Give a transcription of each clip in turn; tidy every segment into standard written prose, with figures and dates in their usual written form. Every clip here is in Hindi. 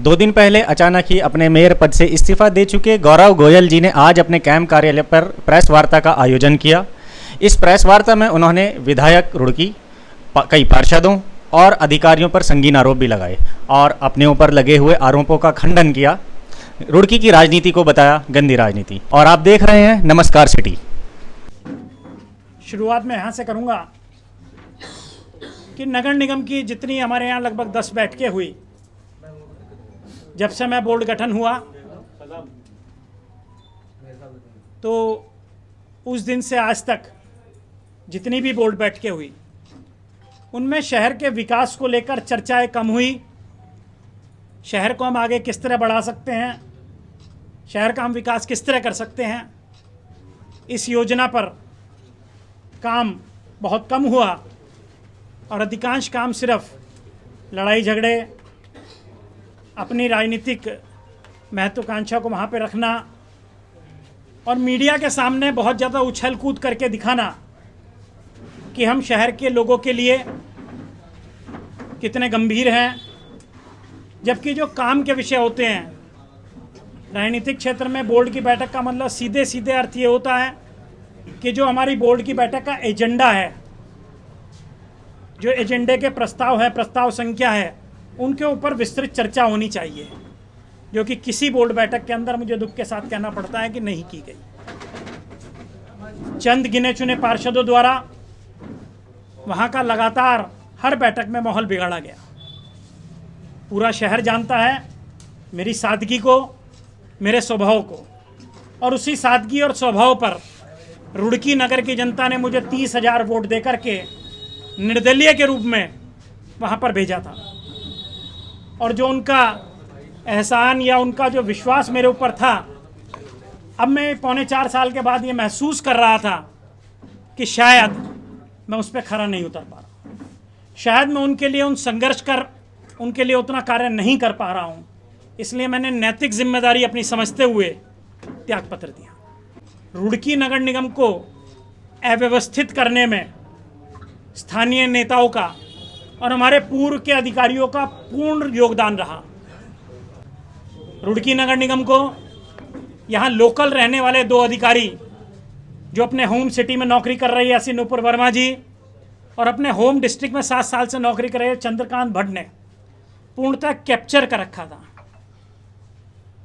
2 दिन पहले अचानक ही अपने मेयर पद से इस्तीफा दे चुके गौरव गोयल जी ने आज अपने कैंप कार्यालय पर प्रेस वार्ता का आयोजन किया। इस प्रेस वार्ता में उन्होंने विधायक रुड़की, कई पार्षदों और अधिकारियों पर संगीन आरोप भी लगाए और अपने ऊपर लगे हुए आरोपों का खंडन किया। रुड़की की राजनीति को बताया गंदी राजनीति। और आप देख रहे हैं नमस्कार सिटी। शुरुआत में यहाँ से करूँगा कि नगर निगम की जितनी हमारे यहाँ लगभग 10 बैठकें हुई, जब से मैं बोर्ड गठन हुआ तो उस दिन से आज तक जितनी भी बोर्ड बैठकें हुई उनमें शहर के विकास को लेकर चर्चाएं कम हुई। शहर को हम आगे किस तरह बढ़ा सकते हैं, शहर का हम विकास किस तरह कर सकते हैं, इस योजना पर काम बहुत कम हुआ और अधिकांश काम सिर्फ लड़ाई झगड़े, अपनी राजनीतिक महत्वाकांक्षा को वहाँ पे रखना और मीडिया के सामने बहुत ज़्यादा उछल कूद करके दिखाना कि हम शहर के लोगों के लिए कितने गंभीर हैं, जबकि जो काम के विषय होते हैं राजनीतिक क्षेत्र में बोर्ड की बैठक का मतलब सीधे सीधे अर्थ ये होता है कि जो हमारी बोर्ड की बैठक का एजेंडा है, जो एजेंडे के प्रस्ताव है, प्रस्ताव संख्या है, उनके ऊपर विस्तृत चर्चा होनी चाहिए, जो कि किसी बोर्ड बैठक के अंदर मुझे दुख के साथ कहना पड़ता है कि नहीं की गई। चंद गिने चुने पार्षदों द्वारा वहाँ का लगातार हर बैठक में माहौल बिगाड़ा गया। पूरा शहर जानता है मेरी सादगी को, मेरे स्वभाव को, और उसी सादगी और स्वभाव पर रुड़की नगर की जनता ने मुझे 30,000 वोट देकर के निर्दलीय के रूप में वहाँ पर भेजा था। और जो उनका एहसान या उनका जो विश्वास मेरे ऊपर था, अब मैं 3.25 साल के बाद ये महसूस कर रहा था कि शायद मैं उस पर खरा नहीं उतर पा रहा, शायद मैं उनके लिए उन संघर्ष कर उनके लिए उतना कार्य नहीं कर पा रहा हूँ। इसलिए मैंने नैतिक जिम्मेदारी अपनी समझते हुए त्यागपत्र दिया। रुड़की नगर निगम को अव्यवस्थित करने में स्थानीय नेताओं का और हमारे पूर्व के अधिकारियों का पूर्ण योगदान रहा। रुड़की नगर निगम को यहाँ लोकल रहने वाले 2 अधिकारी जो अपने होम सिटी में नौकरी कर रही है ऐसी नूपुर वर्मा जी और अपने होम डिस्ट्रिक्ट में 7 साल से नौकरी कर रहे चंद्रकांत भट्ट ने पूर्णतः कैप्चर कर रखा था।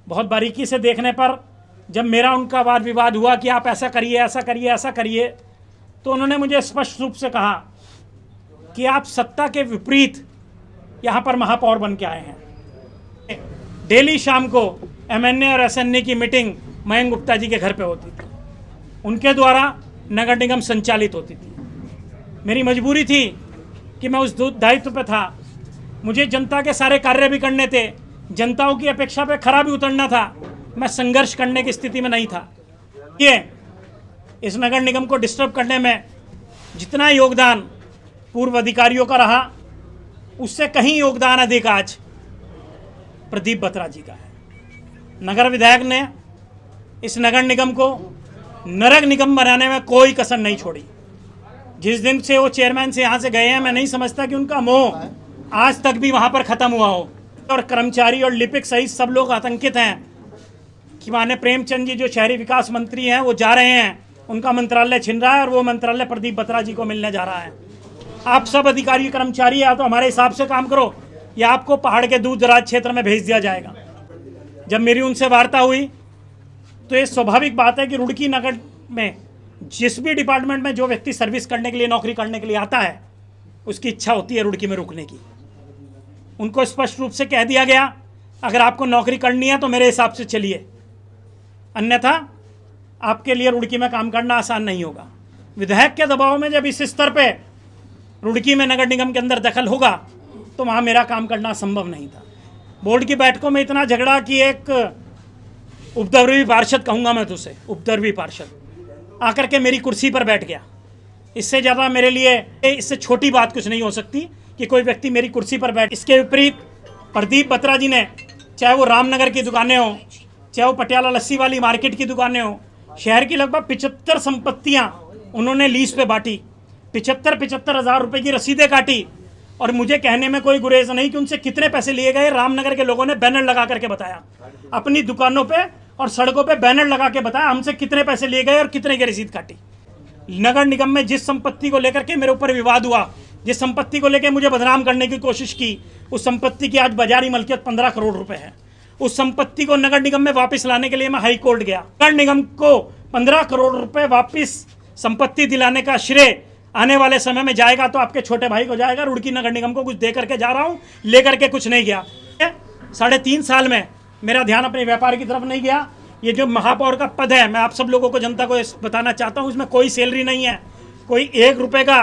बहुत बारीकी से देखने पर जब मेरा उनका वाद विवाद हुआ कि आप ऐसा करिए, ऐसा करिए, ऐसा करिए, तो उन्होंने मुझे स्पष्ट रूप से कहा कि आप सत्ता के विपरीत यहाँ पर महापौर बन के आए हैं। डेली शाम को MNA और SNA की मीटिंग मयंक गुप्ता जी के घर पे होती थी, उनके द्वारा नगर निगम संचालित होती थी। मेरी मजबूरी थी कि मैं उस दायित्व पे था, मुझे जनता के सारे कार्य भी करने थे, जनताओं की अपेक्षा पे खरा भी उतरना था। मैं संघर्ष करने की स्थिति में नहीं था। ये इस नगर निगम को डिस्टर्ब करने में जितना योगदान पूर्व अधिकारियों का रहा, उससे कहीं योगदान अधिक आज प्रदीप बत्रा जी का है। नगर विधायक ने इस नगर निगम को नरक निगम बनाने में कोई कसर नहीं छोड़ी। जिस दिन से वो चेयरमैन से यहाँ से गए हैं, मैं नहीं समझता कि उनका मोह आज तक भी वहाँ पर ख़त्म हुआ हो। और कर्मचारी और लिपिक सहित सब लोग आतंकित हैं कि माने प्रेमचंद जी जो शहरी विकास मंत्री हैं वो जा रहे हैं, उनका मंत्रालय छिन रहा है और वो मंत्रालय प्रदीप बत्रा जी को मिलने जा रहा है। आप सब अधिकारी कर्मचारी या तो हमारे हिसाब से काम करो या आपको पहाड़ के दूर दराज क्षेत्र में भेज दिया जाएगा। जब मेरी उनसे वार्ता हुई तो ये स्वाभाविक बात है कि रुड़की नगर में जिस भी डिपार्टमेंट में जो व्यक्ति सर्विस करने के लिए, नौकरी करने के लिए आता है, उसकी इच्छा होती है रुड़की में रुकने की। उनको स्पष्ट रूप से कह दिया गया, अगर आपको नौकरी करनी है तो मेरे हिसाब से चलिए, अन्यथा आपके लिए रुड़की में काम करना आसान नहीं होगा। विधायक के दबाव में जब इस स्तर पे रुड़की में नगर निगम के अंदर दखल होगा तो वहाँ मेरा काम करना संभव नहीं था। बोर्ड की बैठकों में इतना झगड़ा कि एक उपद्रवी पार्षद, कहूँगा मैं तो उसे उपद्रवी पार्षद, आकर के मेरी कुर्सी पर बैठ गया। इससे ज़्यादा मेरे लिए, इससे छोटी बात कुछ नहीं हो सकती कि कोई व्यक्ति मेरी कुर्सी पर बैठ। इसके विपरीत प्रदीप बत्रा जी ने, चाहे वो रामनगर की दुकानें हों, चाहे वो पटियाला लस्सी वाली मार्केट की दुकानें हों, शहर की लगभग 75 संपत्तियाँ उन्होंने लीज पे बांटी, 75,000 रुपये की रसीदें काटी और मुझे कहने में कोई गुरेज नहीं कि उनसे कितने पैसे लिए गए। रामनगर के लोगों ने बैनर लगा करके बताया, अपनी दुकानों पे और सड़कों पे बैनर लगा के बताया हमसे कितने पैसे लिए गए और कितने की रसीद काटी। नगर निगम में जिस संपत्ति को लेकर के मेरे ऊपर विवाद हुआ, जिस संपत्ति को लेकर मुझे बदनाम करने की कोशिश की, उस संपत्ति की आज बाजारी मलकियत 15 करोड़ रुपए है। उस संपत्ति को नगर निगम में वापस लाने के लिए मैं हाई कोर्ट गया। नगर निगम को 15 करोड़ रुपए वापस संपत्ति दिलाने का श्रेय आने वाले समय में जाएगा तो आपके छोटे भाई को जाएगा। रुड़की नगर निगम को कुछ दे करके जा रहा हूँ, लेकर के कुछ नहीं गया। 3.5 साल में मेरा ध्यान अपने व्यापार की तरफ नहीं गया। ये जो महापौर का पद है, मैं आप सब लोगों को, जनता को बताना चाहता हूँ, इसमें कोई सैलरी नहीं है, कोई 1 रुपये का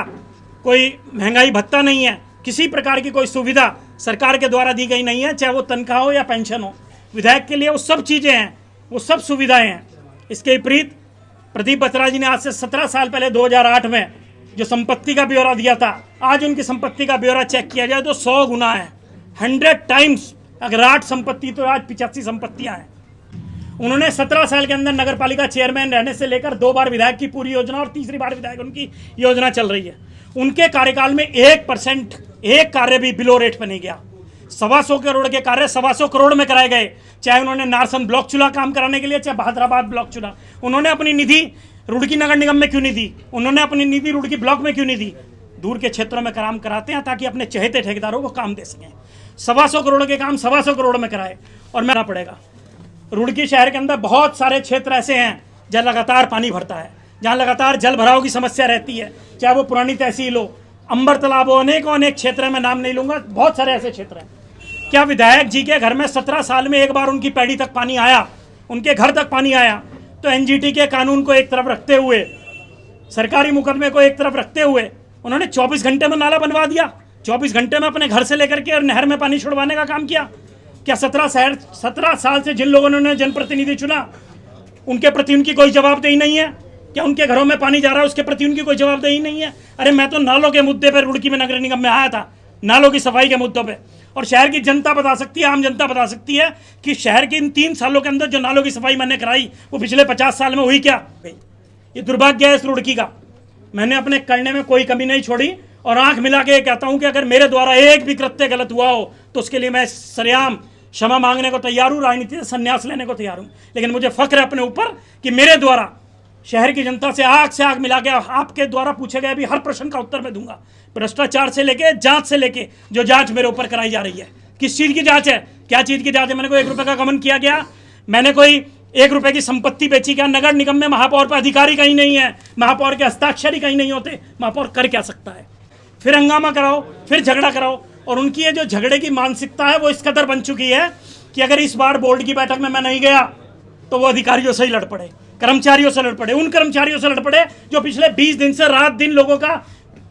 कोई महंगाई भत्ता नहीं है, किसी प्रकार की कोई सुविधा सरकार के द्वारा दी गई नहीं है, चाहे वो तनख्वाह हो या पेंशन हो। विधायक के लिए वो सब चीज़ें हैं, वो सब सुविधाएं हैं। इसके विपरीत प्रदीप बत्रा जी ने आज से 17 साल पहले 2008 में जो संपत्ति का ब्यौरा दिया था, आज उनकी संपत्ति का ब्यौरा चेक किया जाए तो 100 गुना है, 100 टाइम्स। अगर 8 संपत्ति तो आज 85 संपत्तियां हैं। उन्होंने 17 साल के अंदर नगर पालिका चेयरमैन रहने से लेकर 2 बार विधायक की पूरी योजना और तीसरी बार विधायक उनकी योजना चल रही है। उनके कार्यकाल में 1% एक कार्य भी बिलो रेट पर नहीं गया। 125 करोड़ के कार्य 125 करोड़ में कराए गए। चाहे उन्होंने नारसन ब्लॉक चुना काम कराने के लिए, चाहे बहादुराबाद ब्लॉक चुना। उन्होंने अपनी निधि रुड़की नगर निगम में क्यों नहीं दी? उन्होंने अपनी निधि रुड़की ब्लॉक में क्यों नहीं दी? दूर के क्षेत्रों में काम कराते हैं ताकि अपने चहेते ठेकेदारों को काम दे सकें। 125 करोड़ के काम 125 करोड़ में कराए। और मेरा पड़ेगा रुड़की शहर के अंदर बहुत सारे क्षेत्र ऐसे हैं जहाँ लगातार पानी भरता है, जहाँ लगातार जल भराव की समस्या रहती है, चाहे वो पुरानी तहसील हो, अंबर तालाब हो, अनेक क्षेत्र में नाम नहीं लूंगा, बहुत सारे ऐसे क्षेत्र हैं। क्या विधायक जी के घर में 17 साल में एक बार उनकी पैड़ी तक पानी आया, उनके घर तक पानी आया? तो एनजीटी के कानून को एक तरफ रखते हुए, सरकारी मुकदमे को एक तरफ रखते हुए उन्होंने 24 घंटे में नाला बनवा दिया। 24 घंटे में अपने घर से लेकर के और नहर में पानी छुड़वाने का काम किया। क्या 17 साल से जिन लोगों ने जनप्रतिनिधि चुना उनके प्रति उनकी कोई जवाबदेही नहीं है? क्या उनके घरों में पानी जा रहा है उसके प्रति उनकी कोई जवाबदेही नहीं है? अरे मैं तो नालों के मुद्दे पर रुड़की में नगर निगम में आया था, नालों की सफाई के मुद्दों पे। और शहर की जनता बता सकती है, आम जनता बता सकती है कि शहर के इन 3 सालों के अंदर जो नालों की सफाई मैंने कराई वो पिछले 50 साल में हुई क्या? ये दुर्भाग्य है इस रुड़की का। मैंने अपने करने में कोई कमी नहीं छोड़ी और आंख मिला के कहता हूं कि अगर मेरे द्वारा एक भी कृत्य गलत हुआ हो तो उसके लिए मैं सरेआम क्षमा मांगने को तैयार हूँ, राजनीति से संन्यास लेने को तैयार हूँ। लेकिन मुझे फख्र है अपने ऊपर कि मेरे द्वारा शहर की जनता से आग मिला के आपके द्वारा पूछे गए भी हर प्रश्न का उत्तर मैं दूंगा। भ्रष्टाचार से लेके जांच से लेके जो जांच मेरे ऊपर कराई जा रही है, किस चीज़ की जांच है, क्या चीज़ की जांच है? मैंने कोई 1 रुपये का गमन किया गया? मैंने कोई 1 रुपये की संपत्ति बेची क्या? नगर निगम में महापौर पर अधिकारी कहीं नहीं है, महापौर के हस्ताक्षर ही कहीं नहीं होते। महापौर कर क्या सकता है? फिर हंगामा कराओ, फिर झगड़ा कराओ। और उनकी ये जो झगड़े की मानसिकता है वो इस कदर बन चुकी है कि अगर इस बार बोर्ड की बैठक में मैं नहीं गया तो वो अधिकारियों से ही लड़ पड़े, कर्मचारियों से लड़ पड़े, उन कर्मचारियों से लड़ पड़े जो पिछले 20 दिन से रात दिन लोगों का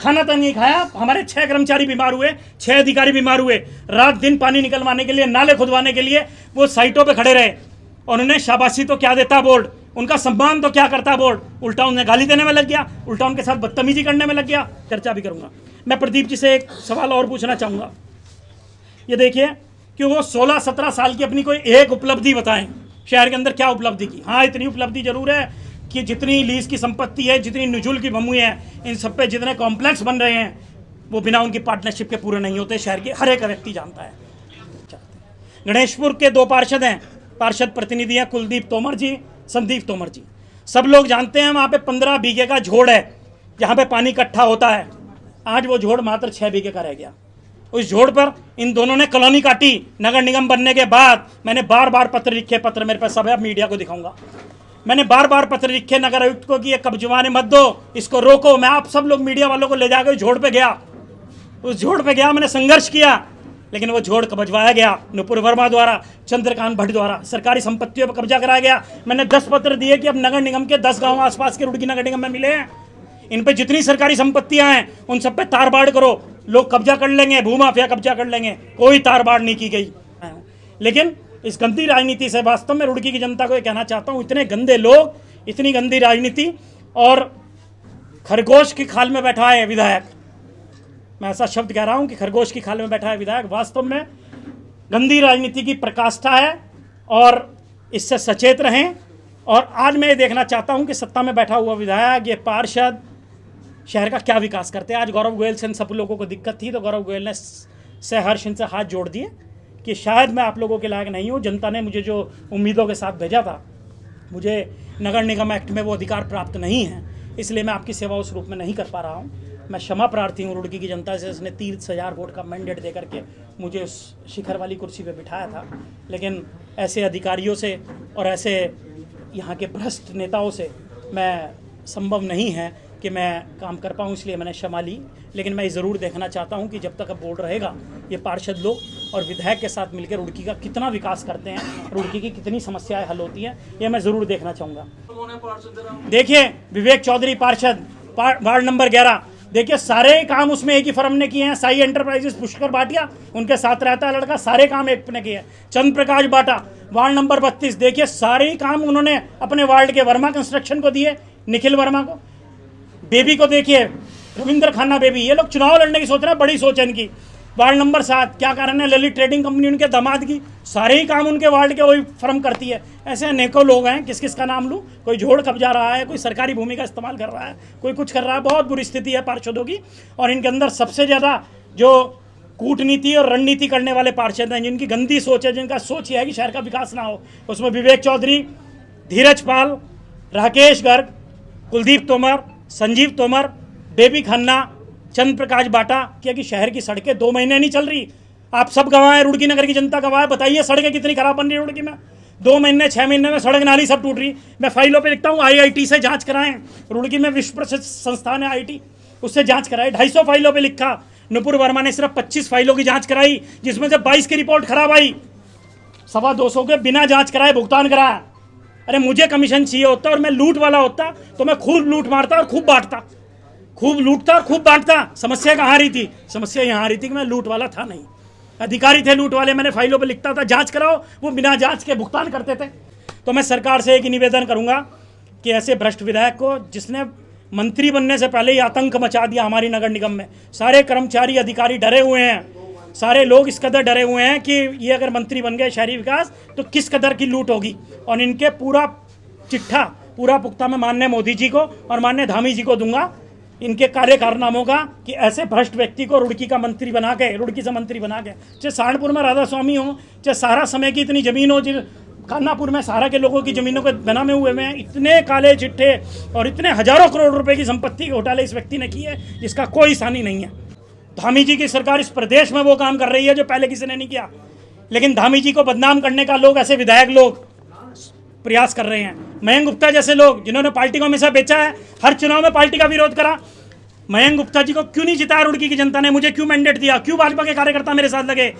खाना तक नहीं खाया। हमारे 6 कर्मचारी बीमार हुए, 6 अधिकारी बीमार हुए। रात दिन पानी निकलवाने के लिए, नाले खुदवाने के लिए वो साइटों पे खड़े रहे। और उन्हें शाबाशी तो क्या देता बोर्ड, उनका सम्मान तो क्या करता बोर्ड? उल्टा उन्हें गाली देने में लग गया, उल्टा उनके साथ बदतमीजी करने में लग गया। चर्चा भी करूंगा। मैं प्रदीप जी से एक सवाल और पूछना चाहूँगा। ये देखिए कि वो 16-17 साल की अपनी कोई एक उपलब्धि बताएं, शहर के अंदर क्या उपलब्धि की। हाँ, इतनी उपलब्धि जरूर है कि जितनी लीज की संपत्ति है, जितनी नुजुल की भूमि है, इन सब पे जितने कॉम्प्लेक्स बन रहे हैं वो बिना उनकी पार्टनरशिप के पूरे नहीं होते। शहर के हर एक व्यक्ति जानता है। गणेशपुर के 2 पार्षद हैं, पार्षद प्रतिनिधि हैं, कुलदीप तोमर जी, संदीप तोमर जी। सब लोग जानते हैं वहाँ पे 15 बीघे का झोड़ है जहाँ पे पानी इकट्ठा होता है। आज वो झोड़ मात्र 6 बीघे का रह गया। उस झोड़ पर इन दोनों ने कॉलोनी काटी। नगर निगम बनने के बाद मैंने बार पत्र लिखे, पत्र मेरे पास सब है, मीडिया को दिखाऊंगा। मैंने बार पत्र लिखे नगर आयुक्त को कि ये कब्जवाने मत दो, इसको रोको। मैं आप सब लोग मीडिया वालों को ले जाकर झोड़ पे गया, उस झोड़ पे गया, मैंने संघर्ष किया, लेकिन वो झोड़ कब्जवाया गया नुपुर वर्मा द्वारा, चंद्रकांत भट्ट द्वारा। सरकारी संपत्तियों पर कब्जा कराया गया। मैंने 10 पत्र दिए कि अब नगर निगम के 10 गाँव आसपास के रुड़की नगर निगम में मिले हैं, इन पे जितनी सरकारी संपत्तियां हैं उन सब पे तारबाड़ करो, लोग कब्जा कर लेंगे, भूमाफिया कब्जा कर लेंगे। कोई तारबाड़ नहीं की गई। लेकिन इस गंदी राजनीति से वास्तव में रुड़की की जनता को ये कहना चाहता हूँ, इतने गंदे लोग, इतनी गंदी राजनीति और खरगोश की खाल में बैठा है विधायक। मैं ऐसा शब्द कह रहा हूँ कि खरगोश की खाल में बैठा है विधायक। वास्तव में गंदी राजनीति की प्रकाष्ठा है और इससे सचेत रहें। और आज मैं ये देखना चाहता हूँ कि सत्ता में बैठा हुआ विधायक, ये पार्षद शहर का क्या विकास करते हैं। आज गौरव गोयल से इन सब लोगों को दिक्कत थी तो गौरव गोयल ने सहर्ष इनसे हाथ जोड़ दिए कि शायद मैं आप लोगों के लायक नहीं हूँ, जनता ने मुझे जो उम्मीदों के साथ भेजा था, मुझे नगर निगम एक्ट में वो अधिकार प्राप्त नहीं है, इसलिए मैं आपकी सेवा उस रूप में नहीं कर पा रहा हूँ। मैं क्षमा प्रार्थी हूँ रुड़की की जनता से, उसने 30,000 वोट का मैंडेट दे करके मुझे उस शिखर वाली कुर्सी पे बिठाया था, लेकिन ऐसे अधिकारियों से और ऐसे यहाँ के भ्रष्ट नेताओं से मैं संभव नहीं है कि मैं काम कर पाऊँ, इसलिए मैंने क्षमा ली। लेकिन मैं ये ज़रूर देखना चाहता हूँ कि जब तक अब बोर्ड रहेगा, ये पार्षद लोग और विधायक के साथ मिलकर रुड़की का कितना विकास करते हैं, रुड़की की कितनी समस्याएं हल होती हैं, ये मैं ज़रूर देखना चाहूँगा। देखिए विवेक चौधरी पार्षद वार्ड नंबर 11, देखिए सारे काम उसमें एक ही फर्म ने किए हैं, साई एंटरप्राइजेस पुष्कर भाटिया उनके साथ रहता है लड़का, सारे काम एक ने किए हैं। चंद्र प्रकाश बाटा वार्ड नंबर 32, देखिए सारे काम उन्होंने अपने वार्ड के वर्मा कंस्ट्रक्शन को दिए, निखिल वर्मा को। बेबी को देखिए, रविंद्र खन्ना बेबी, ये लोग चुनाव लड़ने की सोच रहे हैं, बड़ी सोच है इनकी। वार्ड नंबर 7, क्या कारण है, ललित ट्रेडिंग कंपनी उनके दामाद की, सारे ही काम उनके वार्ड के वही फर्म करती है। ऐसे अनेकों लोग हैं, किस किस का नाम लूँ, कोई झोड़ कब्जा रहा है, कोई सरकारी भूमि का इस्तेमाल कर रहा है, कोई कुछ कर रहा है। बहुत बुरी स्थिति है पार्षदों की, और इनके अंदर सबसे ज़्यादा जो कूटनीति और रणनीति करने वाले पार्षद हैं, जिनकी गंदी सोच है, जिनका सोच यह है कि शहर का विकास ना हो, उसमें विवेक चौधरी, धीरज पाल, राकेश गर्ग, कुलदीप तोमर, संजीव तोमर, बेबी खन्ना, चंद्र प्रकाश बाटा। कि शहर की सड़कें 2 महीने नहीं चल रही, आप सब गवाह हैं, रुड़की नगर की जनता गवाह है। बताइए सड़कें कितनी खराब बन रही है रुड़की में, 2 महीने 6 महीने में सड़क नाली सब टूट रही। मैं फाइलों पे लिखता हूँ IIT से जांच कराएं, रुड़की में विश्व प्रसिद्ध संस्थान है IIT, उससे जांच कराए। 250 फाइलों पे लिखा, नुपुर वर्मा ने सिर्फ 25 फाइलों की जांच कराई, जिसमें से 22 की रिपोर्ट खराब आई, 225 के बिना जांच कराए भुगतान कराया। अरे मुझे कमीशन चाहिए होता और मैं लूट वाला होता तो मैं खूब लूट मारता और खूब बांटता, खूब लूटता और खूब बांटता। समस्या कहाँ आ रही थी, समस्या यहाँ आ रही थी कि मैं लूट वाला था नहीं, अधिकारी थे लूट वाले। मैंने फाइलों पे लिखता था जांच कराओ, वो बिना जांच के भुगतान करते थे। तो मैं सरकार से एक ही निवेदन करूंगा कि ऐसे भ्रष्ट विधायक को, जिसने मंत्री बनने से पहले ही आतंक मचा दिया हमारी नगर निगम में, सारे कर्मचारी अधिकारी डरे हुए हैं, सारे लोग इस कदर डरे हुए हैं कि ये अगर मंत्री बन गए शहरी विकास तो किस कदर की लूट होगी। और इनके पूरा चिट्ठा, पूरा पुख्ता मैं माननीय मोदी जी को और माननीय धामी जी को दूंगा, इनके कार्य कारनामों का, कि ऐसे भ्रष्ट व्यक्ति को रुड़की का मंत्री बना के, रुड़की से मंत्री बना के, चाहे सहारनपुर में राधा स्वामी हो, चाहे सारा समय की इतनी ज़मीन हो, खानापुर में सारा के लोगों की ज़मीनों के बनामे हुए हैं, इतने काले चिट्ठे और इतने हजारों करोड़ रुपए की संपत्ति के घोटाले इस व्यक्ति ने किए, जिसका कोई सानी नहीं है। धामी जी की सरकार इस प्रदेश में वो काम कर रही है जो पहले किसी ने नहीं किया, लेकिन धामी जी को बदनाम करने का लोग, ऐसे विधायक लोग प्रयास कर रहे हैं। मयंक गुप्ता जैसे लोग, जिन्होंने पार्टी को हमेशा बेचा है, हर चुनाव में पार्टी का विरोध करा। मयंक गुप्ता जी को क्यों नहीं जिताया रुड़की की जनता ने, मुझे क्यों मैंडेट दिया, क्यों भाजपा के कार्यकर्ता मेरे साथ लगे।